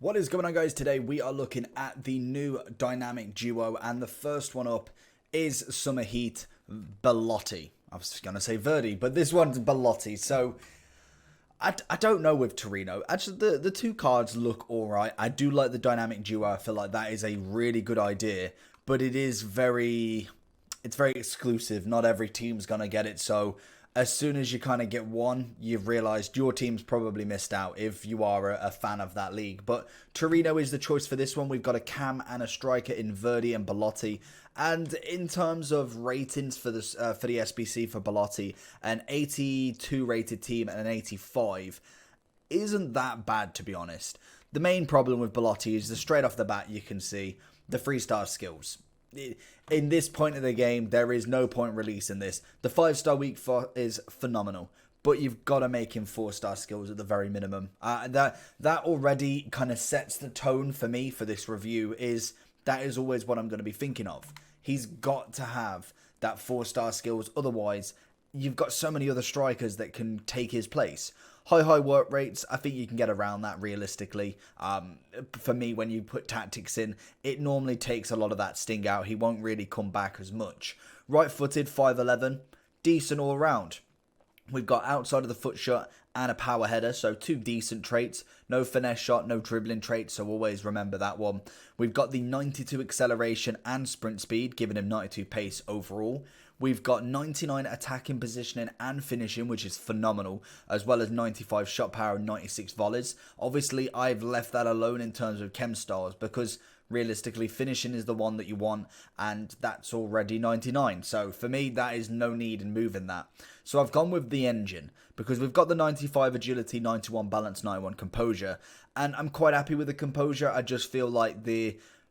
What is going on, guys? Today we are looking at the new dynamic duo, and the first one up is Summer Heat Belotti. I was going to say Verdi, but this one's Belotti. So I don't know with Torino. Actually, the two cards look alright. I do like the dynamic duo. I feel like that is a really good idea, but it's very exclusive. Not every team's going to get it. So as soon as you kind of get one, you've realised your team's probably missed out if you are a fan of that league. But Torino is the choice for this one. We've got a cam and a striker in Verdi and Belotti. And in terms of ratings for this for the SBC for Belotti, an 82 rated team and an 85 isn't that bad, to be honest. The main problem with Belotti is that straight off the bat you can see the 3-star skills. In this point of the game, there is no point releasing this. The 5-star weak is phenomenal, but you've got to make him 4-star skills at the very minimum. That already kind of sets the tone for me for this review. That is always what I'm going to be thinking of. He's got to have that 4-star skills, otherwise you've got so many other strikers that can take his place. High work rates, I think you can get around that realistically. For me, when you put tactics in, it normally takes a lot of that sting out. He won't really come back as much. Right-footed, 5'11", decent all around. We've got outside of the foot shot and a power header, so two decent traits. No finesse shot, no dribbling traits, so always remember that one. We've got the 92 acceleration and sprint speed, giving him 92 pace overall. We've got 99 attacking positioning and finishing, which is phenomenal, as well as 95 shot power and 96 volleys. Obviously, I've left that alone in terms of chem styles because realistically, finishing is the one that you want, and that's already 99. So for me, that is no need in moving that. So I've gone with the engine because we've got the 95 agility, 91 balance, 91 composure, and I'm quite happy with the composure. I just feel like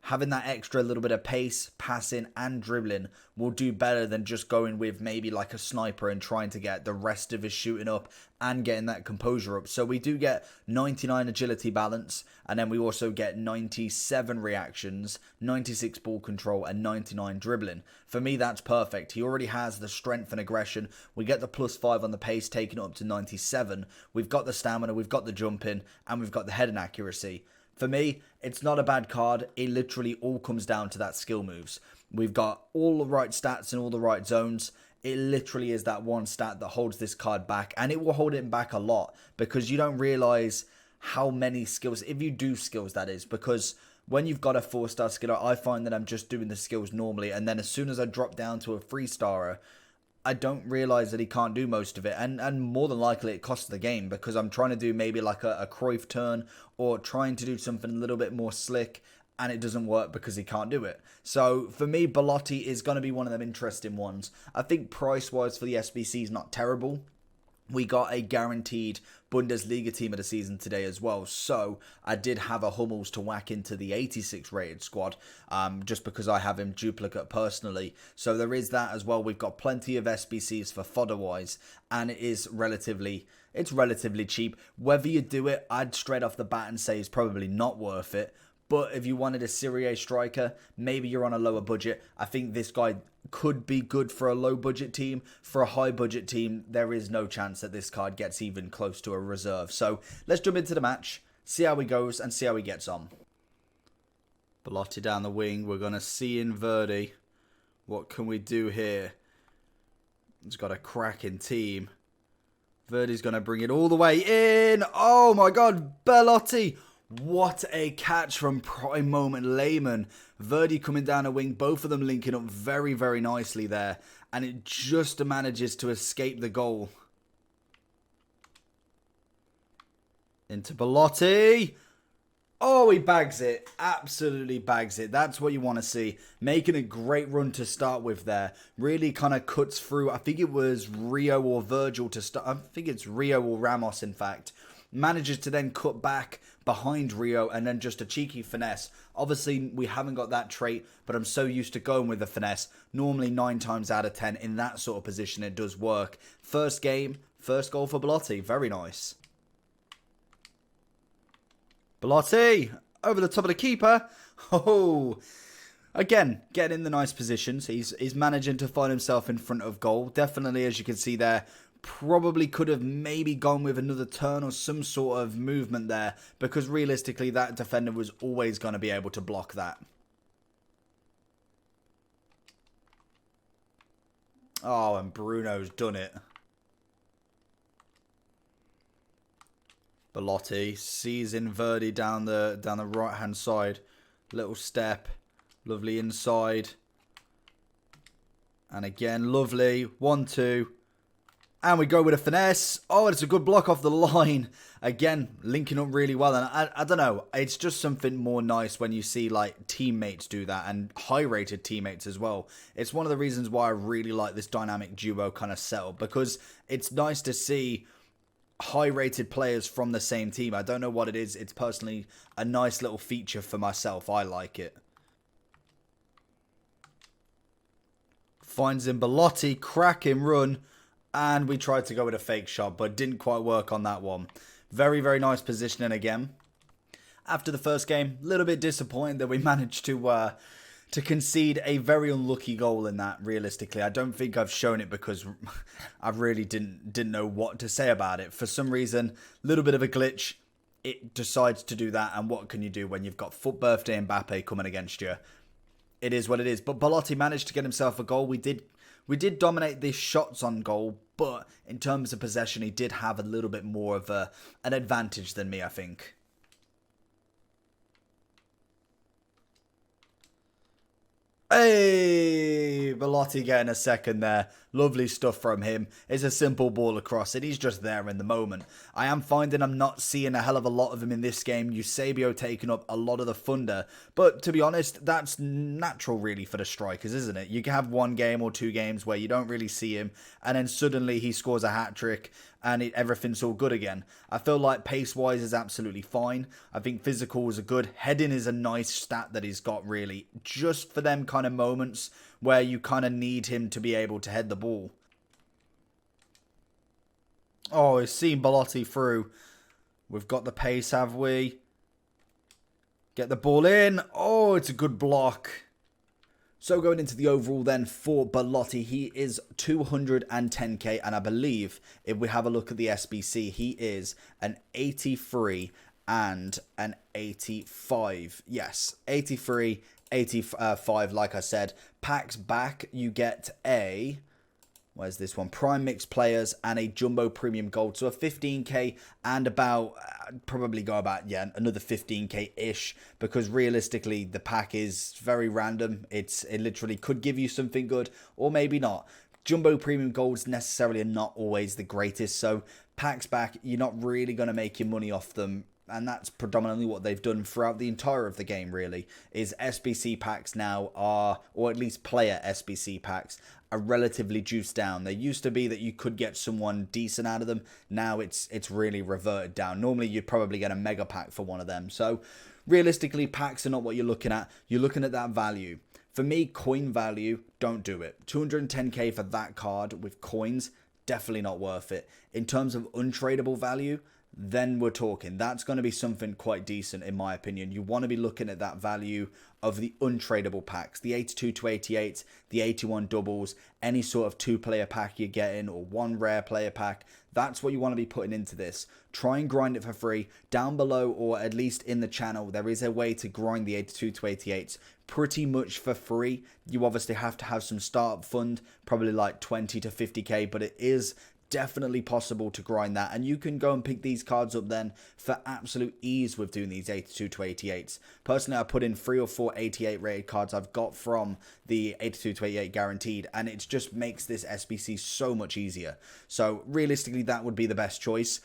having that extra little bit of pace, passing and dribbling will do better than just going with maybe like a sniper and trying to get the rest of his shooting up and getting that composure up. So we do get 99 agility balance, and then we also get 97 reactions, 96 ball control and 99 dribbling. For me, that's perfect. He already has the strength and aggression. We get the +5 on the pace, taking it up to 97. We've got the stamina, we've got the jumping, and we've got the heading accuracy. For me, it's not a bad card. It literally all comes down to that skill moves. We've got all the right stats in all the right zones. It literally is that one stat that holds this card back, and it will hold it back a lot because you don't realize how many skills, if you do skills that is, because when you've got a 4-star skiller, I find that I'm just doing the skills normally, and then as soon as I drop down to a 3-starer, I don't realize that he can't do most of it, and more than likely it costs the game because I'm trying to do maybe like a Cruyff turn or trying to do something a little bit more slick, and it doesn't work because he can't do it. So for me, Belotti is going to be one of them interesting ones. I think price-wise for the SBC is not terrible. We got a guaranteed Bundesliga team of the season today as well. So I did have a Hummels to whack into the 86 rated squad just because I have him duplicate personally. So there is that as well. We've got plenty of SBCs for fodder-wise, and it's relatively cheap. Whether you do it, I'd straight off the bat and say it's probably not worth it. But if you wanted a Serie A striker, maybe you're on a lower budget. I think this guy could be good for a low budget team. For a high budget team, there is no chance that this card gets even close to a reserve. So let's jump into the match, see how he goes and see how he gets on. Belotti down the wing. We're going to see in Verdi. What can we do here? He's got a cracking team. Verdi's going to bring it all the way in. Oh my God, Belotti. What a catch from Prime Moment Lehman. Verdi coming down a wing, both of them linking up very, very nicely there. And it just manages to escape the goal. Into Belotti. Oh, he bags it. Absolutely bags it. That's what you want to see. Making a great run to start with there. Really kind of cuts through. I think it was Rio or Virgil to start. I think it's Rio or Ramos, in fact. Manages to then cut back behind Rio and then just a cheeky finesse. Obviously, we haven't got that trait, but I'm so used to going with the finesse. Normally, 9 times out of 10 in that sort of position, it does work. First game, first goal for Belotti. Very nice. Belotti over the top of the keeper. Oh, again, getting in the nice positions. He's managing to find himself in front of goal. Definitely, as you can see there, probably could have maybe gone with another turn or some sort of movement there, because realistically that defender was always going to be able to block that. Oh, and Bruno's done it. Belotti sees Verdi down the right hand side. Little step, lovely inside, and again lovely 1-2, and we go with a finesse. Oh, it's a good block off the line. Again, linking up really well, and I don't know, it's just something more nice when you see like teammates do that, and high-rated teammates as well. It's one of the reasons why I really like this dynamic duo kind of setup, because it's nice to see high-rated players from the same team. I don't know what it is. It's personally a nice little feature for myself. I like it. Finds in Belotti, cracking run, and we tried to go with a fake shot, but didn't quite work on that one. Very, very nice positioning again. After the first game, a little bit disappointed that we managed to concede a very unlucky goal in that. Realistically, I don't think I've shown it because I really didn't know what to say about it. For some reason, a little bit of a glitch, it decides to do that, and what can you do when you've got Foot Birthday Mbappe coming against you? It is what it is. But Belotti managed to get himself a goal. We did dominate the shots on goal, but in terms of possession, he did have a little bit more of an advantage than me, I think. Hey, Belotti getting a second there. Lovely stuff from him. It's a simple ball across, and he's just there in the moment. I am finding I'm not seeing a hell of a lot of him in this game. Eusebio taking up a lot of the thunder. But to be honest, that's natural really for the strikers, isn't it? You can have one game or two games where you don't really see him, and then suddenly he scores a hat-trick, and everything's all good again. I feel like pace-wise is absolutely fine. I think physicals are good. Heading is a nice stat that he's got, really, just for them kind of moments where you kind of need him to be able to head the ball. Oh, he's seen Belotti through. We've got the pace, have we? Get the ball in. Oh, it's a good block. So going into the overall then for Belotti, he is 210k, and I believe if we have a look at the SBC, he is an 83 and an 85. Yes, 83, 85, like I said. Packs back, you get a... Where's this one? Prime Mix Players and a Jumbo Premium Gold. So a 15k and about, probably go about, yeah, another 15k-ish. Because realistically, the pack is very random. It literally could give you something good or maybe not. Jumbo Premium Golds necessarily are not always the greatest. So packs back, you're not really going to make your money off them. And that's predominantly what they've done throughout the entire of the game, really, is SBC packs now are, or at least player SBC packs, are relatively juiced down. They used to be that you could get someone decent out of them. Now it's really reverted down. Normally you'd probably get a mega pack for one of them. So realistically, packs are not what you're looking at. You're looking at that value. For me, coin value, don't do it. 210k for that card with coins, definitely not worth it. In terms of untradeable value, then we're talking. That's going to be something quite decent in my opinion. You want to be looking at that value of the untradeable packs. The 82 to 88, the 81 doubles, any sort of two-player pack you're getting or one rare player pack. That's what you want to be putting into this. Try and grind it for free. Down below, or at least in the channel, there is a way to grind the 82 to 88s pretty much for free. You obviously have to have some startup fund, probably like 20 to 50k, but it is definitely possible to grind that, and you can go and pick these cards up then for absolute ease with doing these 82 to 88s. Personally, I put in 3 or 4 88 rated cards I've got from the 82 to 88 guaranteed, and it just makes this SBC so much easier. So realistically, that would be the best choice.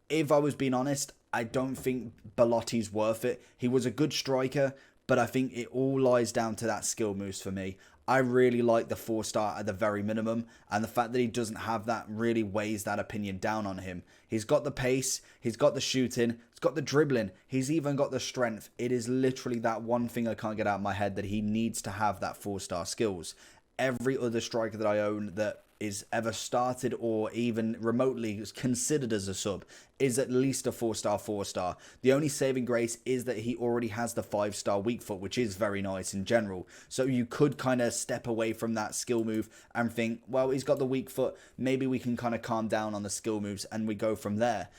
If I was being honest, I don't think Belotti's worth it. He was a good striker, but I think it all lies down to that skill moves for me. I really like the 4-star at the very minimum, and the fact that he doesn't have that really weighs that opinion down on him. He's got the pace, he's got the shooting, he's got the dribbling, he's even got the strength. It is literally that one thing I can't get out of my head, that he needs to have that 4-star skills. Every other striker that I own that is ever started or even remotely considered as a sub is at least a 4-star, 4-star. The only saving grace is that he already has the 5-star weak foot, which is very nice in general. So you could kind of step away from that skill move and think, well, he's got the weak foot. Maybe we can kind of calm down on the skill moves and we go from there.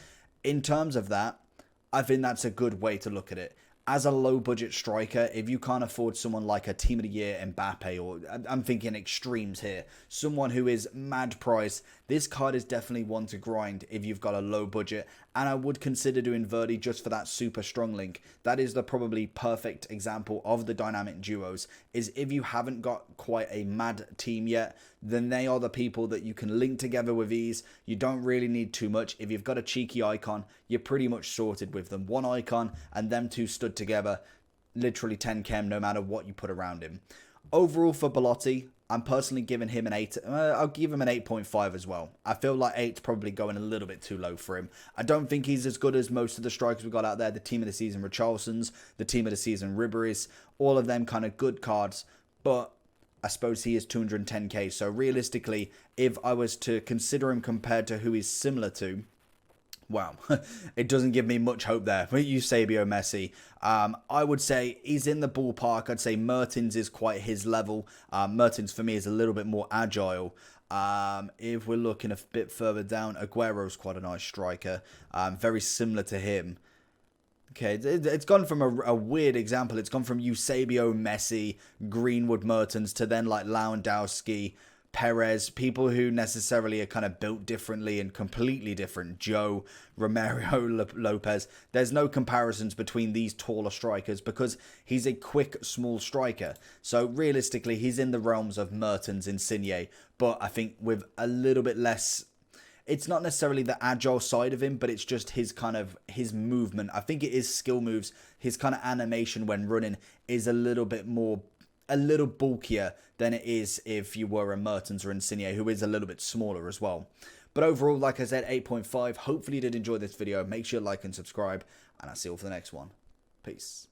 In terms of that, I think that's a good way to look at it. As a low budget striker, if you can't afford someone like a Team of the Year Mbappe, or I'm thinking extremes here, someone who is mad price, this card is definitely one to grind if you've got a low budget. And I would consider doing Verdi just for that super strong link. That is the probably perfect example of the dynamic duos, is if you haven't got quite a mad team yet, then they are the people that you can link together with ease. You don't really need too much. If you've got a cheeky icon, you're pretty much sorted with them. One icon and them two stood together, literally 10 chem no matter what you put around him. Overall for Belotti, I'm personally giving him an 8. I'll give him an 8.5 as well. I feel like 8's probably going a little bit too low for him. I don't think he's as good as most of the strikers we've got out there. The Team of the Season Richarlisons, the Team of the Season Ribery's, all of them kind of good cards. But I suppose he is 210k. So realistically, if I was to consider him compared to who he's similar to, wow, it doesn't give me much hope there. Eusebio Messi, I would say he's in the ballpark. I'd say Mertens is quite his level. Mertens for me is a little bit more agile. If we're looking a bit further down, Aguero's quite a nice striker, very similar to him. Okay, it's gone from a weird example. It's gone from Eusebio, Messi, Greenwood, Mertens to then like Lewandowski, Perez, people who necessarily are kind of built differently and completely different. Joe, Romero, Lopez. There's no comparisons between these taller strikers because he's a quick, small striker. So realistically, he's in the realms of Mertens, Insigne, but I think with a little bit less. It's not necessarily the agile side of him, but it's just his kind of, his movement. I think it is skill moves. His kind of animation when running is a little bit more, a little bulkier than it is if you were a Mertens or Insigne, who is a little bit smaller as well. But overall, like I said, 8.5. Hopefully you did enjoy this video. Make sure to like and subscribe, and I'll see you all for the next one. Peace.